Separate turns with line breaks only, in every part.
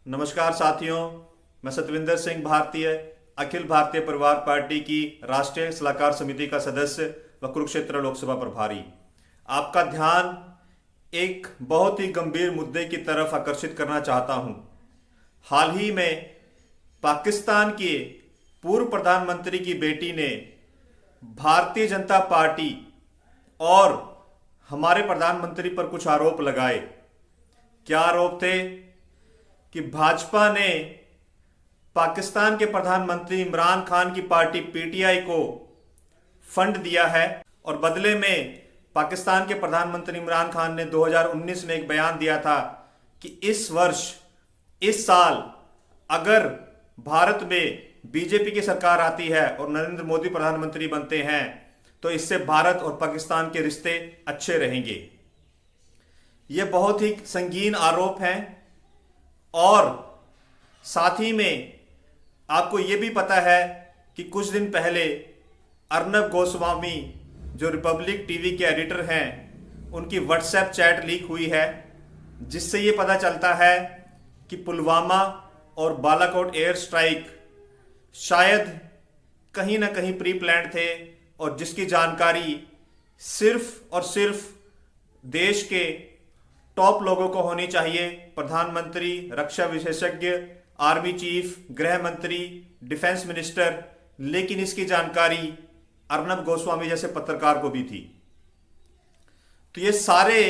नमस्कार साथियों, मैं सतविंदर सिंह भारतीय अखिल भारतीय परिवार पार्टी की राष्ट्रीय सलाहकार समिति का सदस्य व कुरुक्षेत्र लोकसभा प्रभारी। आपका ध्यान एक बहुत ही गंभीर मुद्दे की तरफ आकर्षित करना चाहता हूं। हाल ही में पाकिस्तान के पूर्व प्रधानमंत्री की बेटी ने भारतीय जनता पार्टी और हमारे प्रधानमंत्री पर कुछ आरोप लगाए। क्या आरोप थे? कि भाजपा ने पाकिस्तान के प्रधानमंत्री इमरान खान की पार्टी पीटीआई को फंड दिया है और बदले में पाकिस्तान के प्रधानमंत्री इमरान खान ने 2019 में एक बयान दिया था कि इस साल अगर भारत में बीजेपी की सरकार आती है और नरेंद्र मोदी प्रधानमंत्री बनते हैं तो इससे भारत और पाकिस्तान के रिश्ते अच्छे रहेंगे। ये बहुत ही संगीन आरोप हैं और साथ ही में आपको ये भी पता है कि कुछ दिन पहले अर्नब गोस्वामी जो रिपब्लिक टीवी के एडिटर हैं, उनकी व्हाट्सएप चैट लीक हुई है, जिससे ये पता चलता है कि पुलवामा और बालाकोट एयर स्ट्राइक शायद कहीं ना कहीं प्री प्लान्ड थे और जिसकी जानकारी सिर्फ और सिर्फ देश के टॉप लोगों को होनी चाहिए। प्रधानमंत्री, रक्षा विशेषज्ञ, आर्मी चीफ, गृह मंत्री, डिफेंस मिनिस्टर, लेकिन इसकी जानकारी अर्नब गोस्वामी जैसे पत्रकार को भी थी। तो ये सारे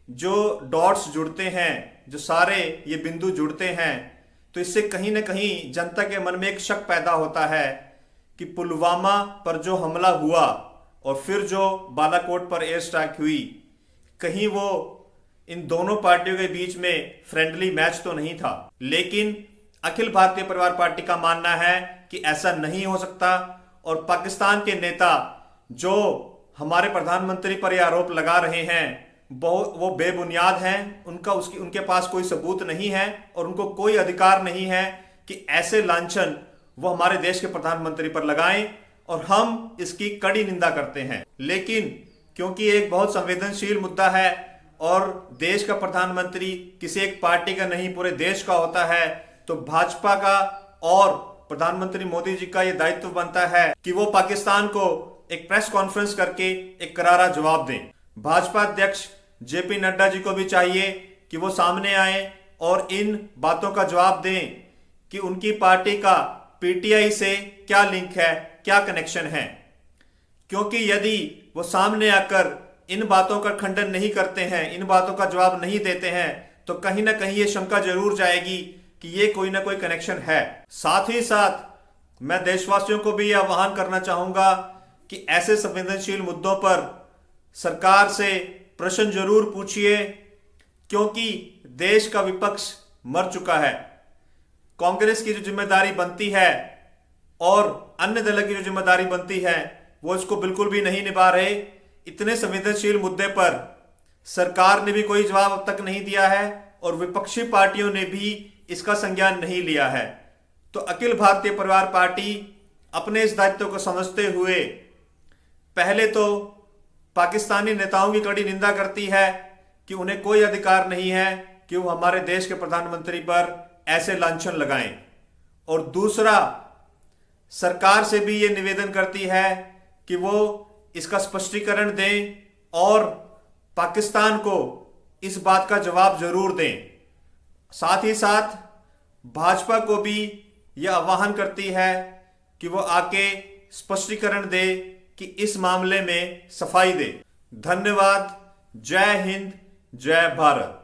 जो डॉट्स जुड़ते हैं, जो सारे ये बिंदु जुड़ते हैं, तो इससे कहीं ना कहीं जनता के मन में एक शक पैदा होता है कि पुलवामा पर जो हमला हुआ और फिर जो बालाकोट पर एयर स्ट्राइक हुई, कहीं वो इन दोनों पार्टियों के बीच में फ्रेंडली मैच तो नहीं था। लेकिन अखिल भारतीय परिवार पार्टी का मानना है कि ऐसा नहीं हो सकता और पाकिस्तान के नेता जो हमारे प्रधानमंत्री पर यह आरोप लगा रहे हैं वो बेबुनियाद हैं। उनके पास कोई सबूत नहीं है और उनको कोई अधिकार नहीं है कि ऐसे लांछन वो हमारे देश के प्रधानमंत्री पर लगाएं और हम इसकी कड़ी निंदा करते हैं। लेकिन क्योंकि एक बहुत संवेदनशील मुद्दा है और देश का प्रधानमंत्री किसी एक पार्टी का नहीं पूरे देश का होता है, तो भाजपा का और प्रधानमंत्री मोदी जी का यह दायित्व बनता है कि वो पाकिस्तान को एक प्रेस कॉन्फ्रेंस करके एक करारा जवाब दें। भाजपा अध्यक्ष जेपी नड्डा जी को भी चाहिए कि वो सामने आए और इन बातों का जवाब दें कि उनकी पार्टी का पीटीआई से क्या लिंक है, क्या कनेक्शन है। क्योंकि यदि वो सामने आकर इन बातों का खंडन नहीं करते हैं, इन बातों का जवाब नहीं देते हैं, तो कहीं ना कहीं ये शंका जरूर जाएगी कि ये कोई ना कोई कनेक्शन है। साथ ही साथ मैं देशवासियों को भी यह आह्वान करना चाहूंगा कि ऐसे संवेदनशील मुद्दों पर सरकार से प्रश्न जरूर पूछिए, क्योंकि देश का विपक्ष मर चुका है। कांग्रेस की जो जिम्मेदारी बनती है और अन्य दलों की जो जिम्मेदारी बनती है वो इसको बिल्कुल भी नहीं निभा रहे। इतने संवेदनशील मुद्दे पर सरकार ने भी कोई जवाब अब तक नहीं दिया है और विपक्षी पार्टियों ने भी इसका संज्ञान नहीं लिया है। तो अखिल भारतीय परिवार पार्टी अपने इस दायित्व को समझते हुए पहले तो पाकिस्तानी नेताओं की कड़ी निंदा करती है कि उन्हें कोई अधिकार नहीं है कि वो हमारे देश के प्रधानमंत्री पर ऐसे लांछन लगाएं, और दूसरा सरकार से भी ये निवेदन करती है कि वो इसका स्पष्टीकरण दें और पाकिस्तान को इस बात का जवाब जरूर दें। साथ ही साथ भाजपा को भी यह आह्वान करती है कि वो आके स्पष्टीकरण दे कि इस मामले में सफाई दे। धन्यवाद। जय हिंद, जय भारत।